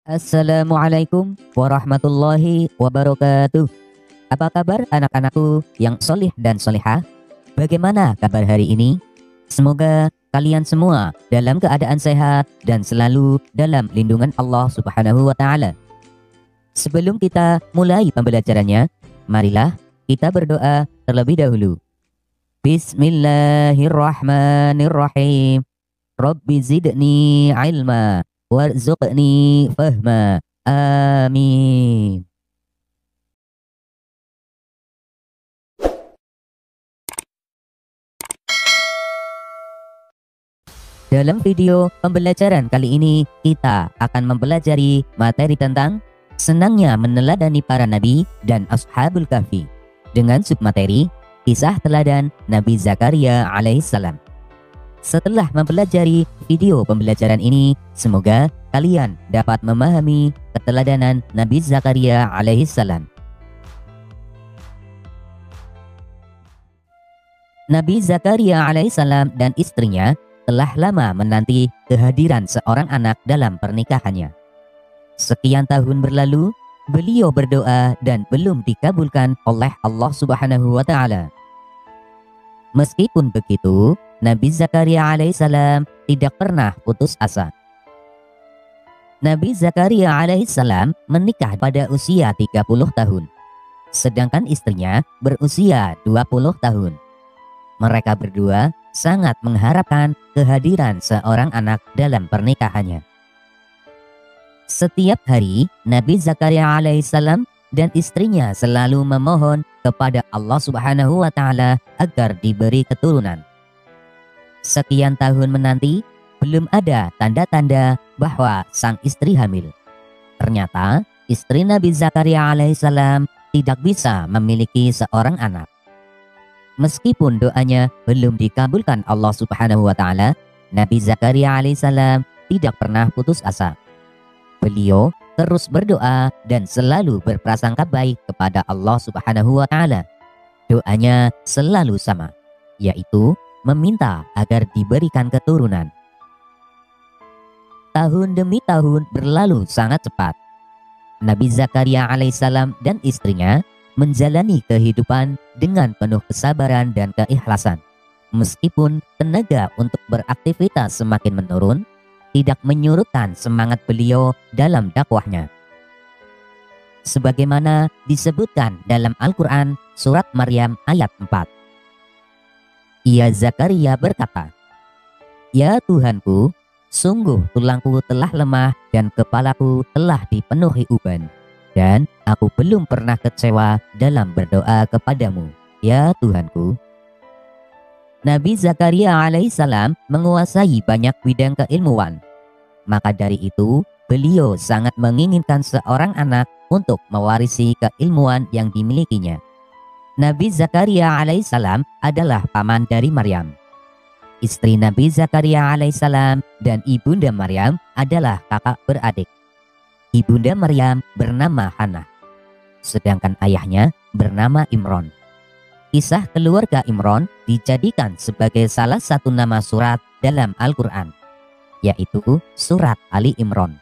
Assalamualaikum warahmatullahi wabarakatuh. Apa kabar anak-anakku yang solih dan solihah? Bagaimana kabar hari ini? Semoga kalian semua dalam keadaan sehat dan selalu dalam lindungan Allah Subhanahu wa Ta'ala. Sebelum kita mulai pembelajarannya, marilah kita berdoa terlebih dahulu. Bismillahirrahmanirrahim. Rabbi zidni ilma warzuqni fahma. Amin. Dalam video pembelajaran kali ini, kita akan mempelajari materi tentang senangnya meneladani para nabi dan ashabul kahfi dengan submateri kisah teladan Nabi Zakaria alaihissalam. Setelah mempelajari video pembelajaran ini, semoga kalian dapat memahami keteladanan Nabi Zakaria alaihissalam. Nabi Zakaria alaihissalam dan istrinya telah lama menanti kehadiran seorang anak dalam pernikahannya. Sekian tahun berlalu, beliau berdoa dan belum dikabulkan oleh Allah Subhanahu wa Ta'ala. Meskipun begitu, Nabi Zakaria alaihissalam tidak pernah putus asa. Nabi Zakaria alaihissalam menikah pada usia 30 tahun, sedangkan istrinya berusia 20 tahun. Mereka berdua sangat mengharapkan kehadiran seorang anak dalam pernikahannya. Setiap hari, Nabi Zakaria alaihissalam dan istrinya selalu memohon kepada Allah Subhanahu wa Ta'ala agar diberi keturunan. Sekian tahun menanti, belum ada tanda-tanda bahwa sang istri hamil. Ternyata, istri Nabi Zakaria alaihissalam tidak bisa memiliki seorang anak. Meskipun doanya belum dikabulkan Allah Subhanahu wa Ta'ala, Nabi Zakaria alaihissalam tidak pernah putus asa. Beliau terus berdoa dan selalu berprasangka baik kepada Allah Subhanahu wa Ta'ala. Doanya selalu sama, yaitu meminta agar diberikan keturunan. Tahun demi tahun berlalu sangat cepat. Nabi Zakaria alaihissalam dan istrinya menjalani kehidupan dengan penuh kesabaran dan keikhlasan. Meskipun tenaga untuk beraktivitas semakin menurun, tidak menyurutkan semangat beliau dalam dakwahnya. Sebagaimana disebutkan dalam Al-Quran surat Maryam ayat 4. Ia Zakaria berkata, "Ya Tuhanku, sungguh tulangku telah lemah dan kepalaku telah dipenuhi uban. Dan aku belum pernah kecewa dalam berdoa kepadamu, ya Tuhanku." Nabi Zakaria alaihissalam menguasai banyak bidang keilmuan. Maka dari itu, beliau sangat menginginkan seorang anak untuk mewarisi keilmuan yang dimilikinya. Nabi Zakaria alaihissalam adalah paman dari Maryam. Istri Nabi Zakaria alaihissalam dan ibunda Maryam adalah kakak beradik. Ibunda Maryam bernama Hannah, sedangkan ayahnya bernama Imron. Kisah keluarga Imron dijadikan sebagai salah satu nama surat dalam Al-Quran, yaitu surat Ali Imron.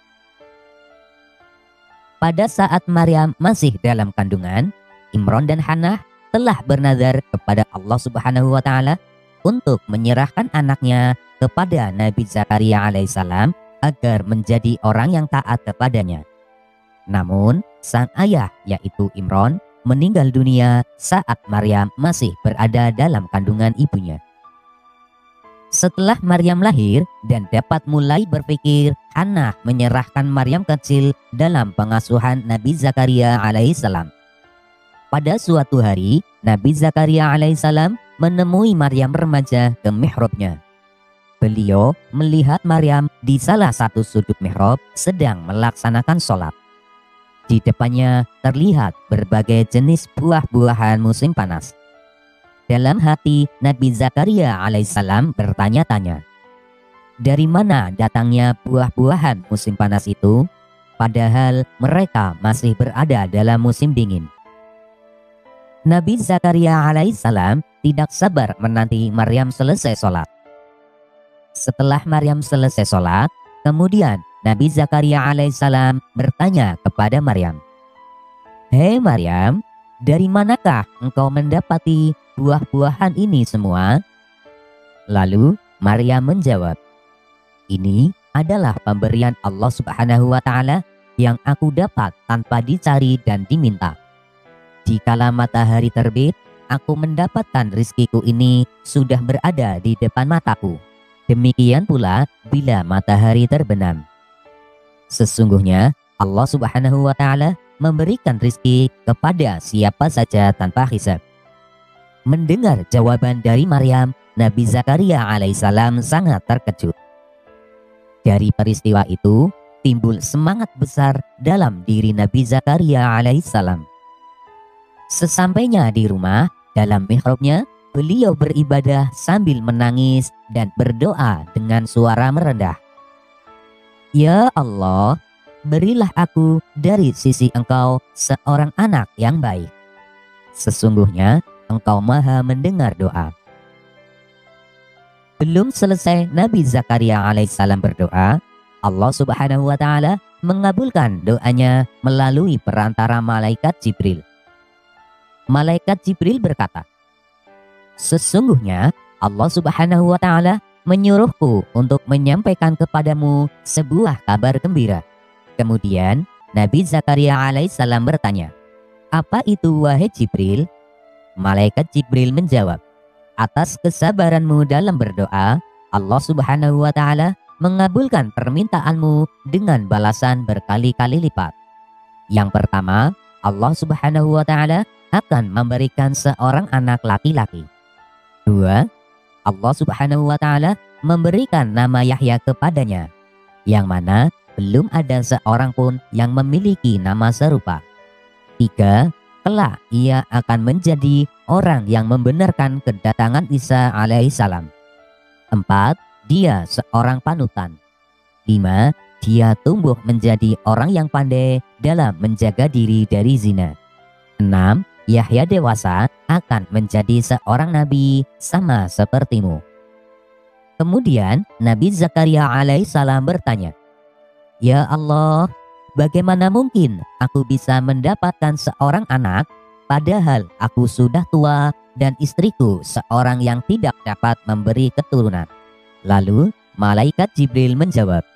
Pada saat Maryam masih dalam kandungan, Imron dan Hannah telah bernazar kepada Allah Subhanahu wa Ta'ala untuk menyerahkan anaknya kepada Nabi Zakaria alaihissalam agar menjadi orang yang taat kepadanya. Namun, sang ayah yaitu Imron meninggal dunia saat Maryam masih berada dalam kandungan ibunya. Setelah Maryam lahir dan dapat mulai berpikir, Hannah menyerahkan Maryam kecil dalam pengasuhan Nabi Zakaria alaihissalam. Pada suatu hari, Nabi Zakaria alaihissalam menemui Maryam remaja ke mihrabnya. Beliau melihat Maryam di salah satu sudut mihrab sedang melaksanakan sholat. Di depannya terlihat berbagai jenis buah-buahan musim panas. Dalam hati, Nabi Zakaria alaihissalam bertanya-tanya, dari mana datangnya buah-buahan musim panas itu, padahal mereka masih berada dalam musim dingin. Nabi Zakaria alaihissalam tidak sabar menanti Maryam selesai sholat. Setelah Maryam selesai sholat, kemudian Nabi Zakaria alaihissalam bertanya kepada Maryam, "Hei Maryam, dari manakah engkau mendapati buah-buahan ini semua?" Lalu Maryam menjawab, "Ini adalah pemberian Allah Subhanahu wa Ta'ala yang aku dapat tanpa dicari dan diminta. Dikala matahari terbit, aku mendapatkan rizkiku ini sudah berada di depan mataku. Demikian pula bila matahari terbenam. Sesungguhnya Allah Subhanahu wa Ta'ala memberikan rizki kepada siapa saja tanpa hisab." Mendengar jawaban dari Maryam, Nabi Zakaria alaihissalam sangat terkejut. Dari peristiwa itu timbul semangat besar dalam diri Nabi Zakaria alaihissalam. Sesampainya di rumah, dalam mihrabnya, beliau beribadah sambil menangis dan berdoa dengan suara merendah. "Ya Allah, berilah aku dari sisi Engkau seorang anak yang baik. Sesungguhnya Engkau maha mendengar doa." Belum selesai Nabi Zakaria alaihissalam berdoa, Allah Subhanahu wa Ta'ala mengabulkan doanya melalui perantara malaikat Jibril. Malaikat Jibril berkata, "Sesungguhnya Allah Subhanahu wa Ta'ala menyuruhku untuk menyampaikan kepadamu sebuah kabar gembira." Kemudian Nabi Zakaria alaihissalam bertanya, "Apa itu wahai Jibril?" Malaikat Jibril menjawab, "Atas kesabaranmu dalam berdoa, Allah Subhanahu wa Ta'ala mengabulkan permintaanmu dengan balasan berkali-kali lipat. Yang pertama, Allah Subhanahu wa Ta'ala akan memberikan seorang anak laki-laki. 2. Allah Subhanahu wa Ta'ala memberikan nama Yahya kepadanya, yang mana belum ada seorang pun yang memiliki nama serupa. 3. Kelak ia akan menjadi orang yang membenarkan kedatangan Isa alaihissalam. 4. Dia seorang panutan. 5. Dia tumbuh menjadi orang yang pandai dalam menjaga diri dari zina. 6. Yahya dewasa akan menjadi seorang nabi sama sepertimu." Kemudian Nabi Zakaria alaihissalam bertanya, "Ya Allah, bagaimana mungkin aku bisa mendapatkan seorang anak padahal aku sudah tua dan istriku seorang yang tidak dapat memberi keturunan?" Lalu malaikat Jibril menjawab,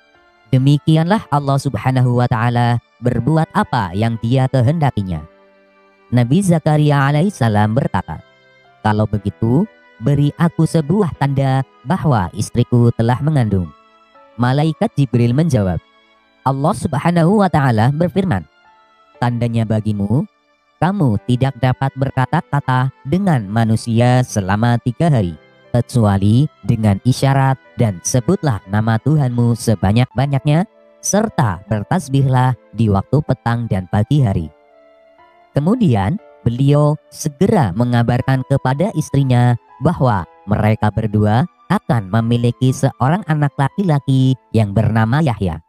"Demikianlah Allah Subhanahu wa Ta'ala berbuat apa yang Dia kehendakinya." Nabi Zakaria alaihissalam berkata, "Kalau begitu, beri aku sebuah tanda bahwa istriku telah mengandung." Malaikat Jibril menjawab, Allah Subhanahu wa Ta'ala berfirman, "Tandanya bagimu, kamu tidak dapat berkata-kata dengan manusia selama 3 hari, kecuali dengan isyarat, dan sebutlah nama Tuhanmu sebanyak-banyaknya, serta bertasbihlah di waktu petang dan pagi hari." Kemudian beliau segera mengabarkan kepada istrinya bahwa mereka berdua akan memiliki seorang anak laki-laki yang bernama Yahya.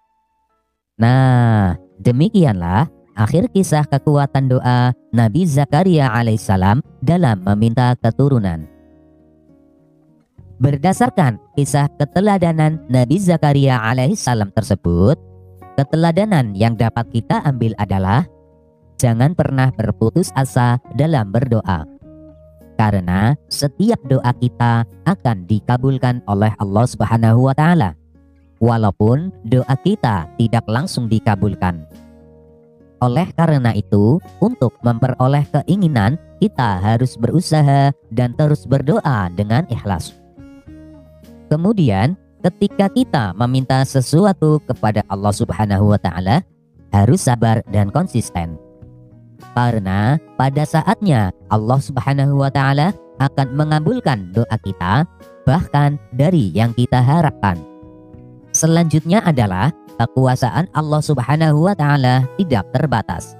Nah, demikianlah akhir kisah kekuatan doa Nabi Zakaria alaihissalam dalam meminta keturunan. Berdasarkan kisah keteladanan Nabi Zakaria alaihissalam tersebut, keteladanan yang dapat kita ambil adalah jangan pernah berputus asa dalam berdoa, karena setiap doa kita akan dikabulkan oleh Allah Subhanahu wa Ta'ala, walaupun doa kita tidak langsung dikabulkan. Oleh karena itu, untuk memperoleh keinginan, kita harus berusaha dan terus berdoa dengan ikhlas. Kemudian, ketika kita meminta sesuatu kepada Allah Subhanahu wa Ta'ala, harus sabar dan konsisten. Karena pada saatnya Allah Subhanahu wa Ta'ala akan mengabulkan doa kita, bahkan dari yang kita harapkan. Selanjutnya adalah kekuasaan Allah Subhanahu wa Ta'ala tidak terbatas.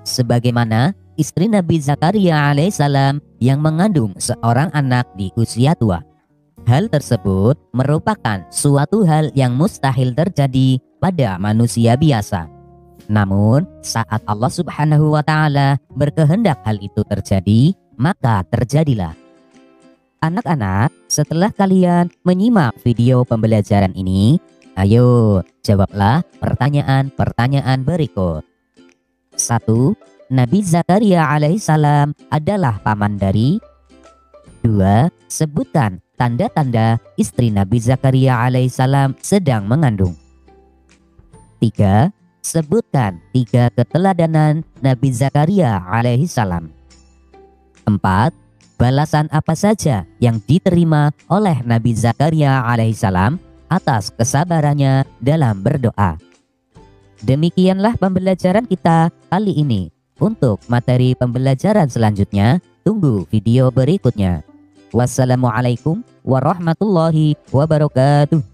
Sebagaimana istri Nabi Zakaria alaihissalam yang mengandung seorang anak di usia tua. Hal tersebut merupakan suatu hal yang mustahil terjadi pada manusia biasa. Namun saat Allah Subhanahu wa Ta'ala berkehendak hal itu terjadi, maka terjadilah. Anak-anak, setelah kalian menyimak video pembelajaran ini, Ayo, jawablah pertanyaan-pertanyaan berikut. 1. Nabi Zakaria alaihissalam adalah paman dari. 2. Sebutkan tanda-tanda istri Nabi Zakaria alaihissalam sedang mengandung. 3. Sebutkan 3 keteladanan Nabi Zakaria alaihissalam. 4. Balasan apa saja yang diterima oleh Nabi Zakaria alaihissalam atas kesabarannya dalam berdoa. Demikianlah pembelajaran kita kali ini. Untuk materi pembelajaran selanjutnya, tunggu video berikutnya. Wassalamualaikum warahmatullahi wabarakatuh.